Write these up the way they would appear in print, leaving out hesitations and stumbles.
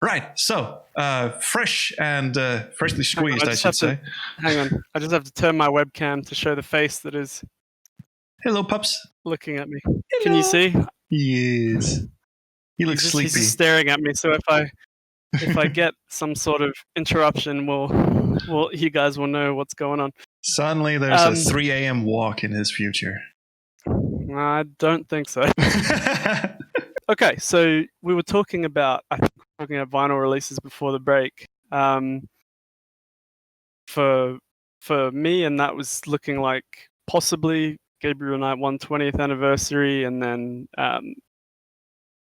Right. So, fresh and freshly squeezed, I should say. Hang on. I just have to turn my webcam to show the face that is Hello, pups. looking at me. Hello. Can you see? Yes. He looks sleepy. He's just staring at me. So if I get some sort of interruption, you guys will know what's going on. Suddenly, there's a 3 a.m. walk in his future. I don't think so. Okay, so we were talking about vinyl releases before the break. For me, and that was looking like possibly Gabriel Knight 120th anniversary, and then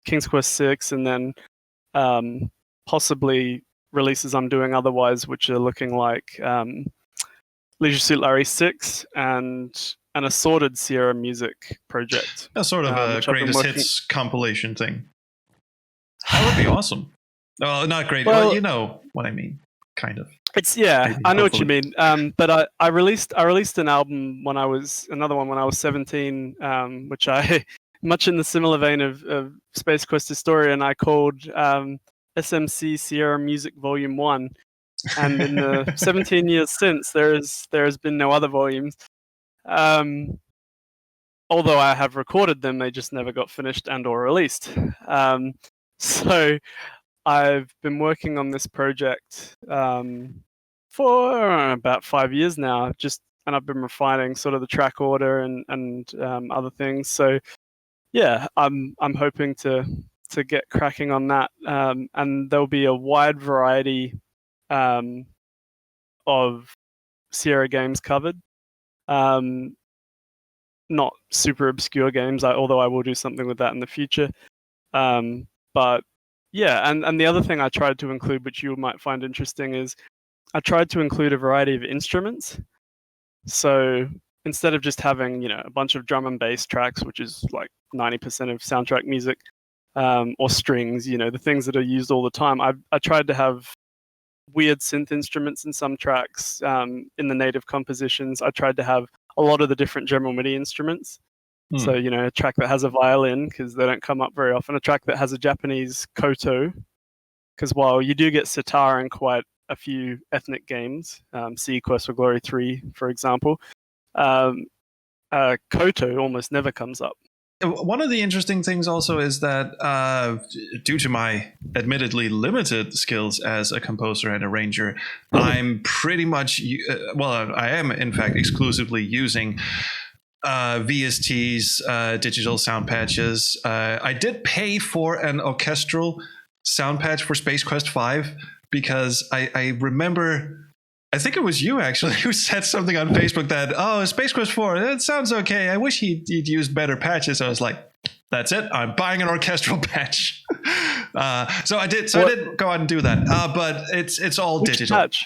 King's Quest 6, and then possibly releases I'm doing otherwise, which are looking like Leisure Suit Larry 6 and an assorted Sierra music project. A sort of a greatest hits compilation thing. That would be awesome. Oh, not great. Well, you know what I mean, kind of. It's maybe, I know hopefully. What you mean. But I released an album when I was 17, which I much in the similar vein of Space Quest Historian, I called SMC Sierra Music Volume 1. And in the 17 years since, there has been no other volumes. Although I have recorded them, they just never got finished and or released. So I've been working on this project for about 5 years now, and I've been refining sort of the track order and other things. So yeah, I'm hoping to get cracking on that, and there'll be a wide variety of Sierra games covered. Not super obscure games, although I will do something with that in the future. But yeah, and the other thing I tried to include, which you might find interesting, is I tried to include a variety of instruments. So instead of just having, a bunch of drum and bass tracks, which is like 90% of soundtrack music, or strings, the things that are used all the time, I tried to have weird synth instruments in some tracks, in the native compositions. I tried to have a lot of the different general MIDI instruments. So, a track that has a violin, because they don't come up very often, a track that has a Japanese koto, because while you do get sitar in quite a few ethnic games, see Quest for Glory 3, for example, koto almost never comes up. One of the interesting things also is that due to my admittedly limited skills as a composer and arranger, I'm pretty much, I am in fact exclusively using VSTs, digital sound patches. I did pay for an orchestral sound patch for Space Quest 5 because I remember, I think it was you actually who said something on Facebook that, Space Quest 4, that sounds okay. I wish he'd used better patches. I was like, that's it. I'm buying an orchestral patch. So I did go out and do that. But it's all digital. Patch?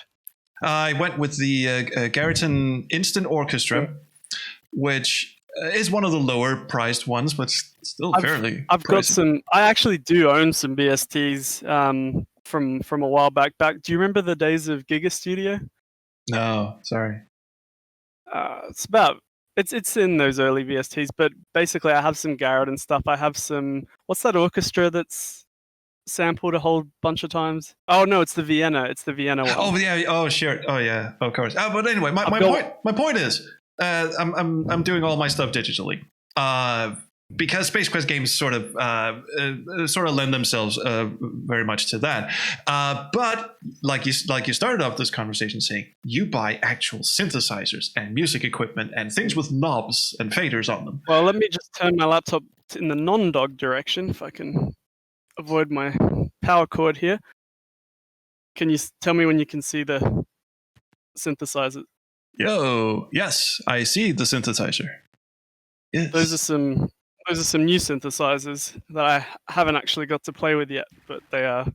I went with the Garriton Instant Orchestra, which is one of the lower priced ones, but still fairly I've got some. I actually do own some BSTs from a while back. Do you remember the days of Giga Studio? No, sorry. It's in those early VSTs, but basically I have some Garrett and stuff. I have some, what's that orchestra that's sampled a whole bunch of times? Oh no, it's the Vienna. It's the Vienna one. Oh yeah. Oh sure. Oh yeah. Of course. But anyway, my point is, I'm doing all my stuff digitally. Because Space Quest games sort of lend themselves very much to that. But like you started off this conversation saying, you buy actual synthesizers and music equipment and things with knobs and faders on them. Well, let me just turn my laptop in the non-dog direction if I can avoid my power cord here. Can you tell me when you can see the synthesizer? Yes, I see the synthesizer. Yes. Those are some new synthesizers that I haven't actually got to play with yet, but they are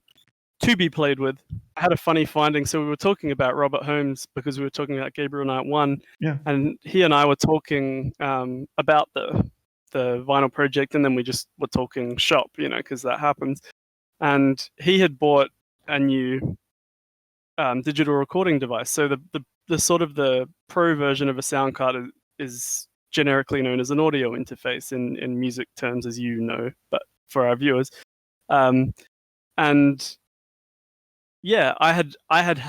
to be played with. I had a funny finding. So we were talking about Robert Holmes because we were talking about Gabriel Knight 1. Yeah. And he and I were talking about the vinyl project, and then we just were talking shop, because that happens. And he had bought a new digital recording device. So the sort of the pro version of a sound card is generically known as an audio interface in music terms, as you know, but for our viewers. And yeah, I had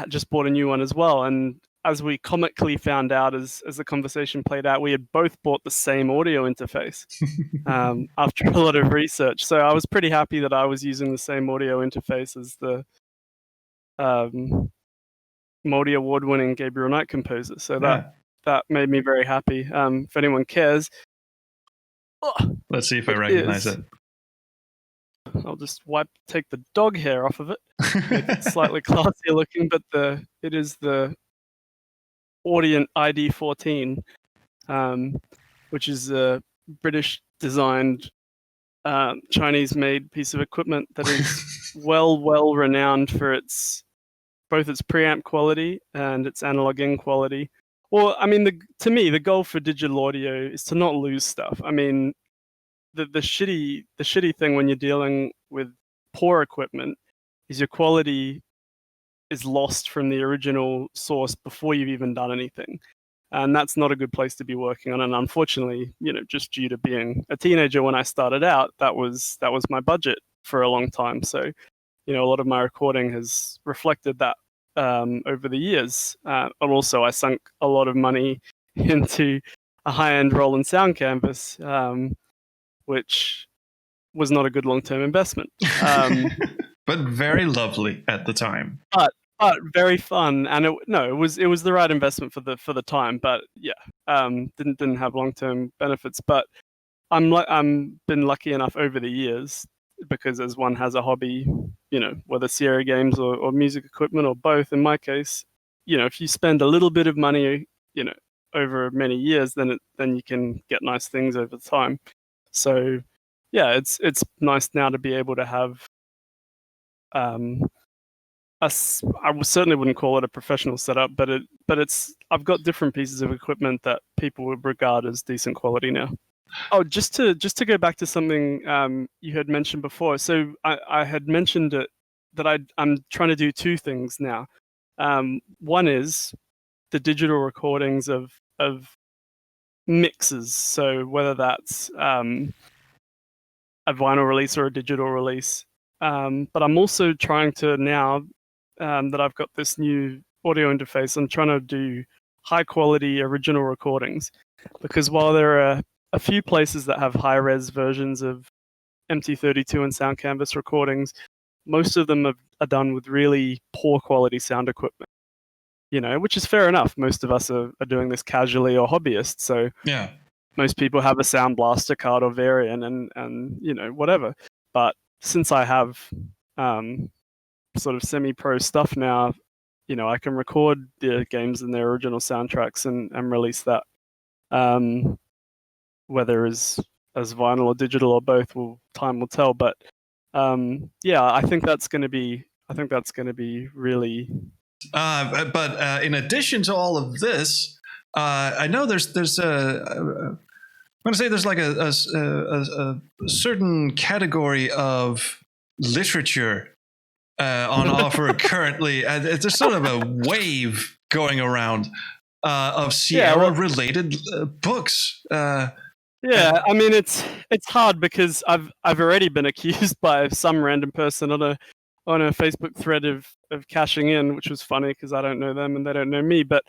just bought a new one as well, and as we comically found out as the conversation played out, we had both bought the same audio interface after a lot of research. So I was pretty happy that I was using the same audio interface as the Modi award-winning Gabriel Knight composer. So that made me very happy. If anyone cares, let's see if I recognize it. I'll just take the dog hair off of it, make it slightly classier looking, but it is the Audient ID14, which is a British-designed, Chinese-made piece of equipment that is well renowned for both its preamp quality and its analog in quality. Well, I mean, to me, the goal for digital audio is to not lose stuff. I mean, the shitty thing when you're dealing with poor equipment is your quality is lost from the original source before you've even done anything. And that's not a good place to be working on. And unfortunately, just due to being a teenager when I started out, that was my budget for a long time. So, a lot of my recording has reflected that over the years. And also I sunk a lot of money into a high-end Roland sound canvas, which was not a good long-term investment. But very lovely at the time. But very fun, and it was the right investment for the time. But yeah, didn't have long-term benefits. But I'm been lucky enough over the years, because as one has a hobby, whether Sierra games or music equipment or both. In my case, if you spend a little bit of money, over many years, then you can get nice things over time. So yeah, it's nice now to be able to have I certainly wouldn't call it a professional setup, but I've got different pieces of equipment that people would regard as decent quality now. Oh, just to go back to something you had mentioned before. So I had mentioned that I'm trying to do two things now. One is the digital recordings of mixes. So whether that's a vinyl release or a digital release. But I'm also trying to now, that I've got this new audio interface, I'm trying to do high quality original recordings, because while there are a few places that have high res versions of MT32 and Sound Canvas recordings, most of them are done with really poor quality sound equipment, which is fair enough. Most of us are doing this casually or hobbyists. So yeah, most people have a Sound Blaster card or variant and whatever. But since I have sort of semi-pro stuff now, I can record the games and their original soundtracks and release that, whether as vinyl or digital or both. Time will tell. But yeah, I think that's going to be really. But in addition to all of this, I know there's I'm going to say there's like a certain category of literature on offer currently. There's sort of a wave going around of Sierra-related books. Yeah, I mean it's hard because I've already been accused by some random person on a Facebook thread of cashing in, which was funny because I don't know them and they don't know me. But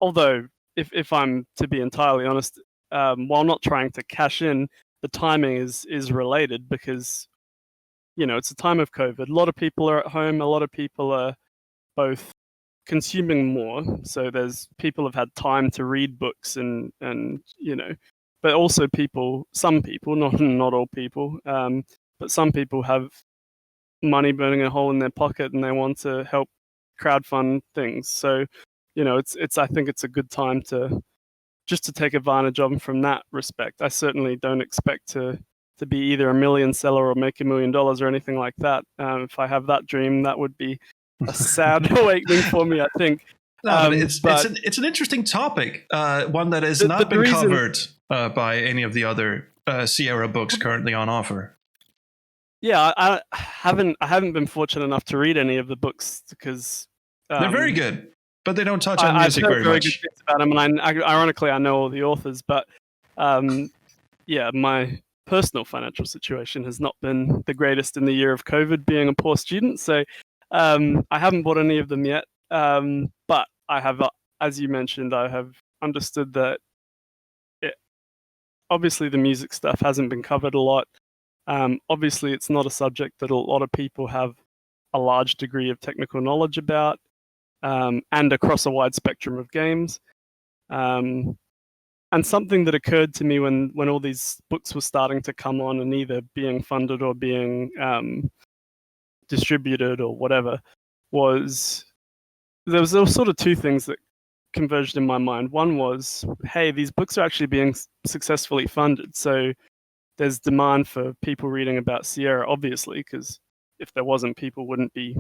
although if I'm to be entirely honest, while not trying to cash in, the timing is related, because it's a time of COVID. A lot of people are at home. A lot of people are both consuming more, so there's people have had time to read books and but also some people, not all people, but some people have money burning a hole in their pocket and they want to help crowdfund things. So it's I think it's a good time to take advantage of them from that respect. I certainly don't expect to be either a million seller or make $1 million or anything like that. If I have that dream, that would be a sad awakening for me, I think. No, but it's an interesting topic, one that has not been covered by any of the other Sierra books currently on offer. Yeah, I haven't been fortunate enough to read any of the books because they're very good, but they don't touch on music very much. Good things about them, and ironically, I know all the authors, but yeah, my personal financial situation has not been the greatest in the year of COVID, being a poor student. So I haven't bought any of them yet, but I have, as you mentioned, I have understood that obviously the music stuff hasn't been covered a lot. Obviously, it's not a subject that a lot of people have a large degree of technical knowledge about, and across a wide spectrum of games. And something that occurred to me when all these books were starting to come on and either being funded or being distributed or whatever, was there was sort of two things that converged in my mind. One was, hey, these books are actually being successfully funded, so there's demand for people reading about Sierra, obviously, because if there wasn't, people wouldn't be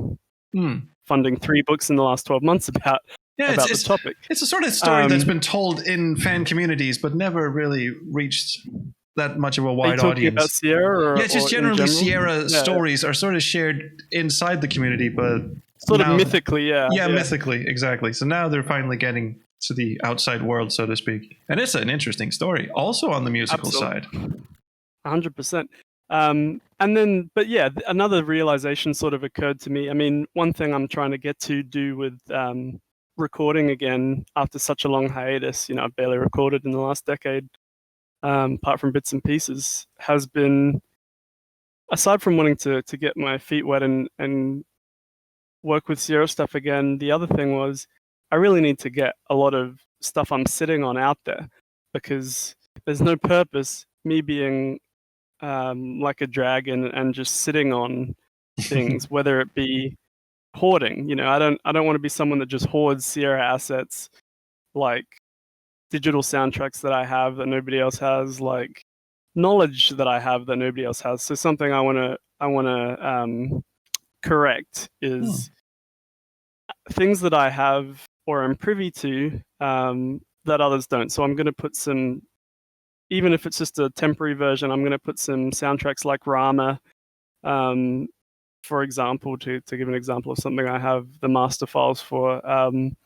funding 3 books in the last 12 months about the topic. It's a sort of story that's been told in fan communities, but never really reached that much of a wide audience. About Sierra? Yeah, just generally Sierra stories are sort of shared inside the community, but sort of mythically, yeah, mythically, exactly. So now they're finally getting to the outside world, so to speak, and it's an interesting story, also on the musical side. 100%. And then, but yeah, another realization sort of occurred to me. I mean, one thing I'm trying to do with recording again after such a long hiatus, I've barely recorded in the last decade, apart from bits and pieces, has been, aside from wanting to get my feet wet and work with Sierra stuff again, the other thing was I really need to get a lot of stuff I'm sitting on out there, because there's no purpose me being like a dragon and just sitting on things, whether it be hoarding. I don't want to be someone that just hoards Sierra assets, like digital soundtracks that I have that nobody else has, like knowledge that I have that nobody else has. So something I want to correct is things that I have or am privy to that others don't. So I'm going to put some, even if it's just a temporary version, I'm going to put some soundtracks like Rama, for example, to give an example of something I have the master files for, on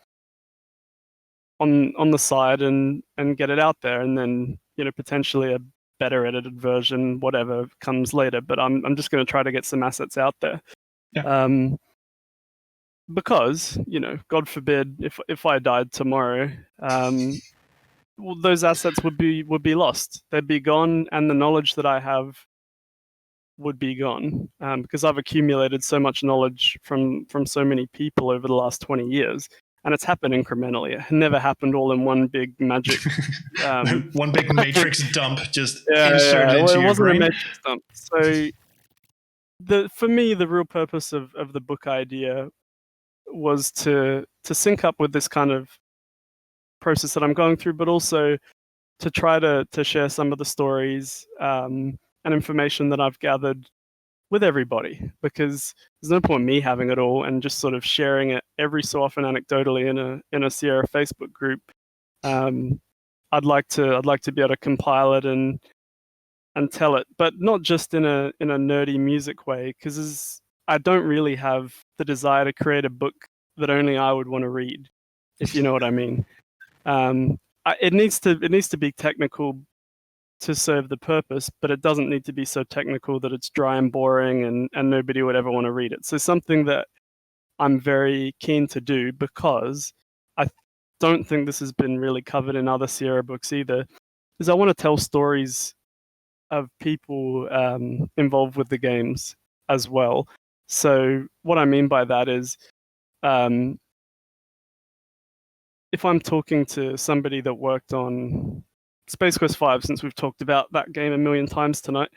the side and get it out there, and then potentially a better edited version, whatever comes later. But I'm just going to try to get some assets out there, because God forbid if I died tomorrow, well, those assets would be lost. They'd be gone, and the knowledge that I have would be gone, because I've accumulated so much knowledge from so many people over the last 20 years, and it's happened incrementally. It never happened all in one big magic, one big matrix dump just inserted into your brain. It wasn't a matrix dump. So for me, the real purpose of the book idea was to sync up with this kind of process that I'm going through, but also to try to share some of the stories and information that I've gathered with everybody, because there's no point me having it all and just sort of sharing it every so often anecdotally in a Sierra Facebook group. I'd like to be able to compile it and tell it, but not just in a nerdy music way, because I don't really have the desire to create a book that only I would want to read, if you know what I mean. It needs to be technical to serve the purpose, but it doesn't need to be so technical that it's dry and boring and nobody would ever want to read it. So something that I'm very keen to do, because I don't think this has been really covered in other Sierra books either, is I want to tell stories of people involved with the games as well. So what I mean by that is, if I'm talking to somebody that worked on Space Quest 5, since we've talked about that game a million times tonight,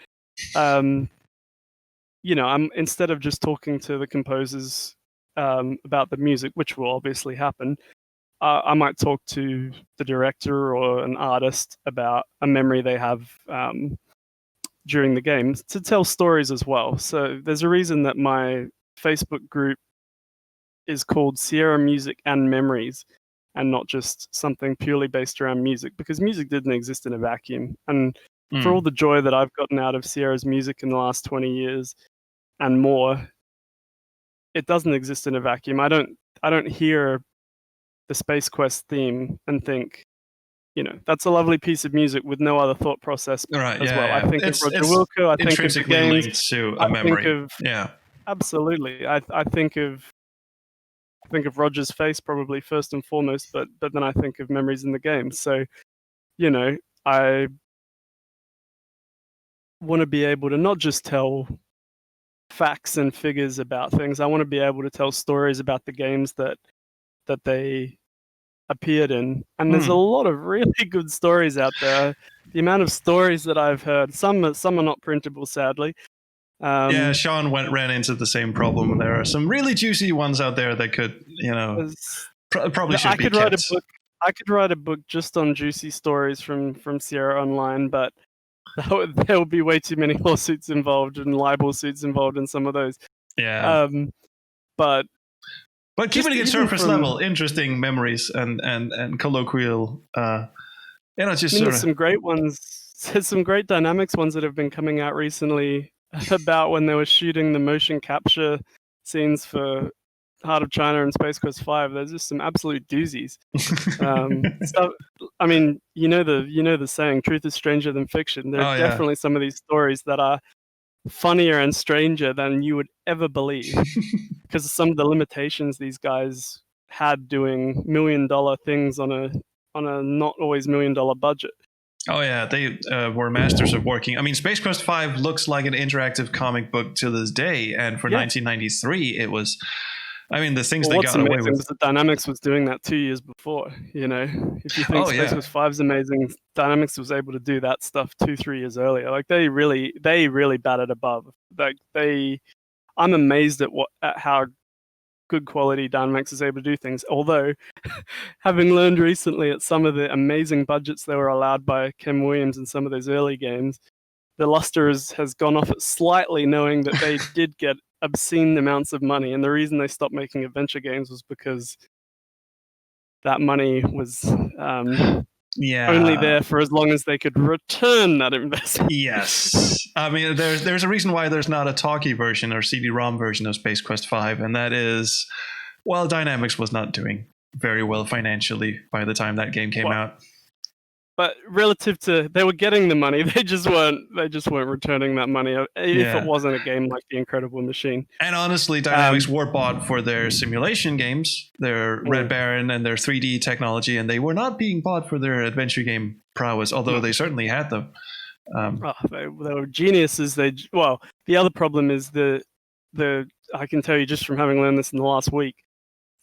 I'm instead of just talking to the composers about the music, which will obviously happen, I might talk to the director or an artist about a memory they have during the game, to tell stories as well. So there's a reason that my Facebook group is called Sierra Music and Memories, and not just something purely based around music, because music didn't exist in a vacuum. And for all the joy that I've gotten out of Sierra's music in the last 20 years and more, it doesn't exist in a vacuum. I don't hear the Space Quest theme and think, that's a lovely piece of music with no other thought process as well. I think of Roger Wilco, I think of the games, linked to a memory. Absolutely. I think of Roger's face probably first and foremost, but then I think of memories in the game. So, I want to be able to not just tell facts and figures about things. I want to be able to tell stories about the games that they appeared in. And there's a lot of really good stories out there. The amount of stories that I've heard, some are not printable, sadly. Yeah, Sean ran into the same problem. There are some really juicy ones out there that could, probably should be kept. I could write a book just on juicy stories from Sierra Online, but there will be way too many lawsuits involved and libel suits involved in some of those. Yeah. But keeping it surface level, interesting memories and colloquial. There's some great ones. There's some great dynamics ones that have been coming out recently about when they were shooting the motion capture scenes for Heart of China and Space Quest 5. There's just some absolute doozies. Stuff. I mean, the saying, "Truth is stranger than fiction." There are definitely some of these stories that are funnier and stranger than you would ever believe, because of some of the limitations these guys had doing $1 million things on a not always $1 million budget. Oh yeah, they were masters of working. I mean, Space Quest 5 looks like an interactive comic book to this day, and for 1993, it was. I mean, the things they got away with. The Dynamics was doing that 2 years before. If you think Space Quest 5 is amazing, Dynamics was able to do that stuff 2-3 years earlier. Like they really batted above. Like I'm amazed at how good quality Dynamics is able to do things. Although, having learned recently at some of the amazing budgets that were allowed by Ken Williams in some of those early games, the luster has gone off it slightly, knowing that they did get obscene amounts of money, and the reason they stopped making adventure games was because that money was only there for as long as they could return that investment. Yes. I mean, there's a reason why there's not a talkie version or CD-ROM version of Space Quest 5, and that is, well, Dynamics was not doing very well financially by the time that game came out. But relative to, they were getting the money, they just weren't returning that money if it wasn't a game like The Incredible Machine. And honestly, Dynamics were bought for their simulation games, their Red Baron and their 3D technology, and they were not being bought for their adventure game prowess, although they certainly had them. They were geniuses. The other problem is I can tell you just from having learned this in the last week,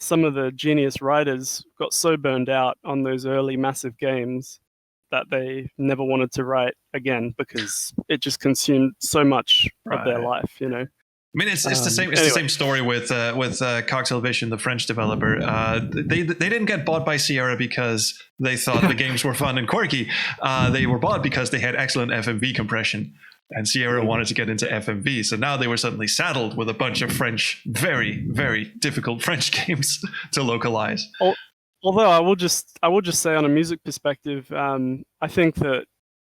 some of the genius writers got so burned out on those early massive games that they never wanted to write again because it just consumed so much of their life, I mean, it's the same. It's the same story with Cocktail Vision, the French developer. They didn't get bought by Sierra because they thought the games were fun and quirky. They were bought because they had excellent FMV compression, and Sierra wanted to get into FMV. So now they were suddenly saddled with a bunch of French, very, very difficult French games to localize. Although I will just say, on a music perspective, I think that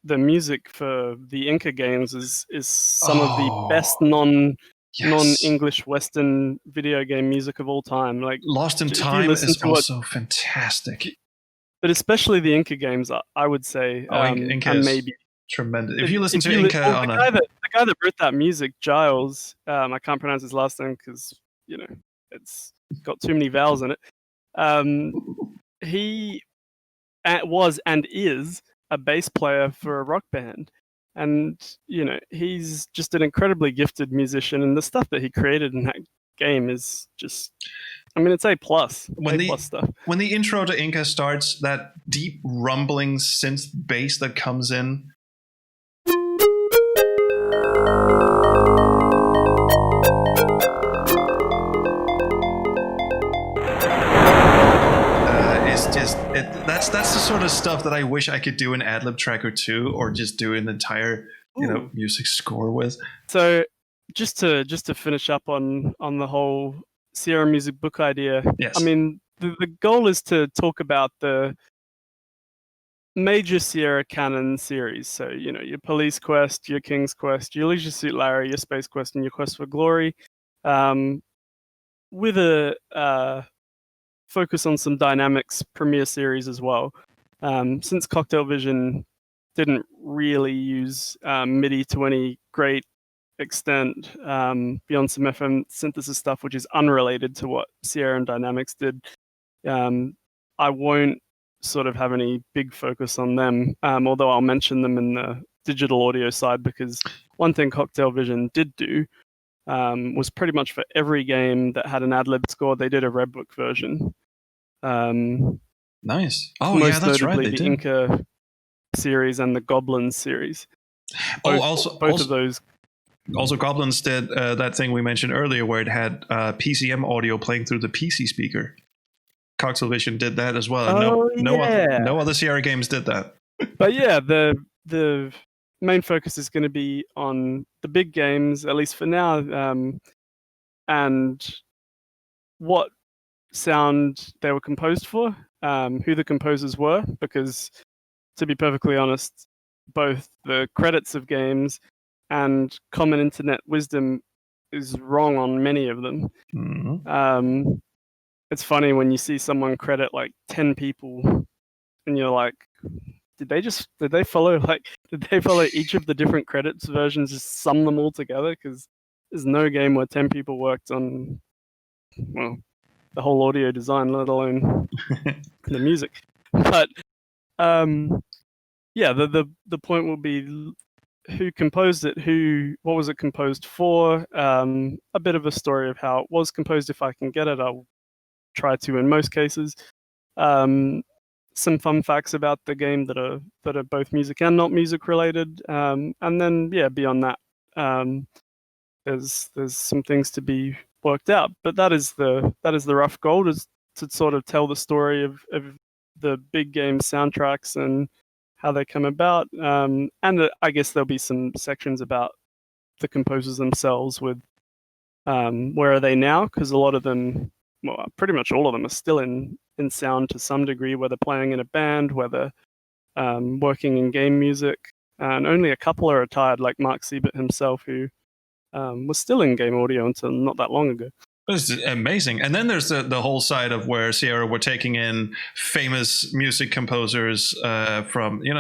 the music for the Inca games is some of the best non-English Western video game music of all time. Like Lost in Time is also fantastic. But especially the Inca games, I would say. Inca is maybe tremendous. If you listen to Inca on the guy that wrote that music, Giles, I can't pronounce his last name because it's got too many vowels in it. He was and is a bass player for a rock band, and he's just an incredibly gifted musician, and the stuff that he created in that game is just, I mean, it's A+. Stuff. When the intro to Inca starts, that deep rumbling synth bass that comes in, that's the sort of stuff that I wish I could do in AdLib Tracker 2, or just do an entire music score with. So just to finish up on the whole Sierra music book idea. Yes. I mean, the goal is to talk about the major Sierra canon series. So your Police Quest, your King's Quest, your Leisure Suit Larry, your Space Quest, and your Quest for Glory, with a focus on some Dynamics Premiere series as well. Since Cocktail Vision didn't really use MIDI to any great extent, beyond some FM synthesis stuff, which is unrelated to what Sierra and Dynamics did. I won't sort of have any big focus on them, although I'll mention them in the digital audio side, because one thing Cocktail Vision did do was pretty much for every game that had an ad-lib score, they did a Redbook version. Nice. Oh, most yeah, that's right. notably They the did. Inca series and the Goblins series. Both of those. Also, Goblins did that thing we mentioned earlier where it had PCM audio playing through the PC speaker. Cocktail Vision did that as well. And no other Sierra games did that. But yeah, the main focus is going to be on the big games, at least for now, and what sound they were composed for, who the composers were, because to be perfectly honest, both the credits of games and common internet wisdom is wrong on many of them. Mm-hmm. It's funny when you see someone credit like 10 people and you're like, did they follow each of the different credits versions, just sum them all together? Because there's no game where 10 people worked on, well, the whole audio design, let alone the music. But yeah, the point will be who composed it, what was it composed for, a bit of a story of how it was composed. If I can get it, I'll try to in most cases. Some fun facts about the game that are both music and not music related, and then beyond that, there's some things to be worked out. But that is the rough goal, is to sort of tell the story of the big game soundtracks and how they come about, and I guess there'll be some sections about the composers themselves, with where are they now, because a lot of them, well, pretty much all of them are still in sound to some degree, whether playing in a band, whether working in game music, and only a couple are retired, like Mark Siebert himself, who was still in game audio until not that long ago. This is amazing. And then there's the whole side of where Sierra were taking in famous music composers from, you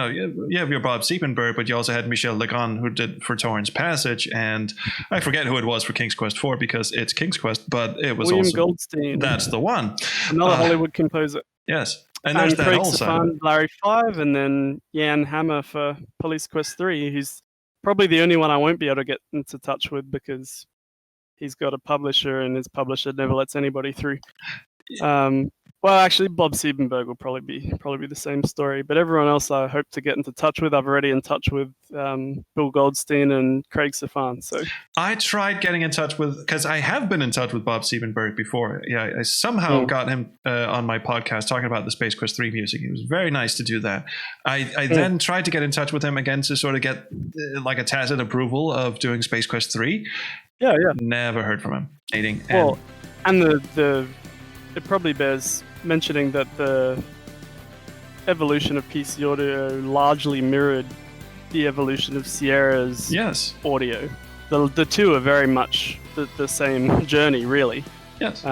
have your Bob Siebenberg, but you also had Michel Legrand, who did for Torrance Passage, and I forget who it was for King's Quest 4 because it's King's Quest, but it was William also Goldstein. That's the one. Another Hollywood composer. Yes. And there's that Craig whole side. Larry 5, and then Jan Hammer for Police Quest 3, who's probably the only one I won't be able to get into touch with because he's got a publisher and his publisher never lets anybody through. Well, actually, Bob Siebenberg will probably be the same story. But everyone else I hope to get into touch with, I've already in touch with Bill Goldstein and Craig Safan. So I tried getting in touch with, because I have been in touch with Bob Siebenberg before. Yeah, I somehow got him on my podcast talking about the Space Quest 3 music. It was very nice to do that. I then tried to get in touch with him again to sort of get like a tacit approval of doing Space Quest 3. Yeah. Never heard from him. Well, and the it probably bears mentioning that the evolution of PC audio largely mirrored the evolution of Sierra's audio. The two are very much the same journey, really. Yes.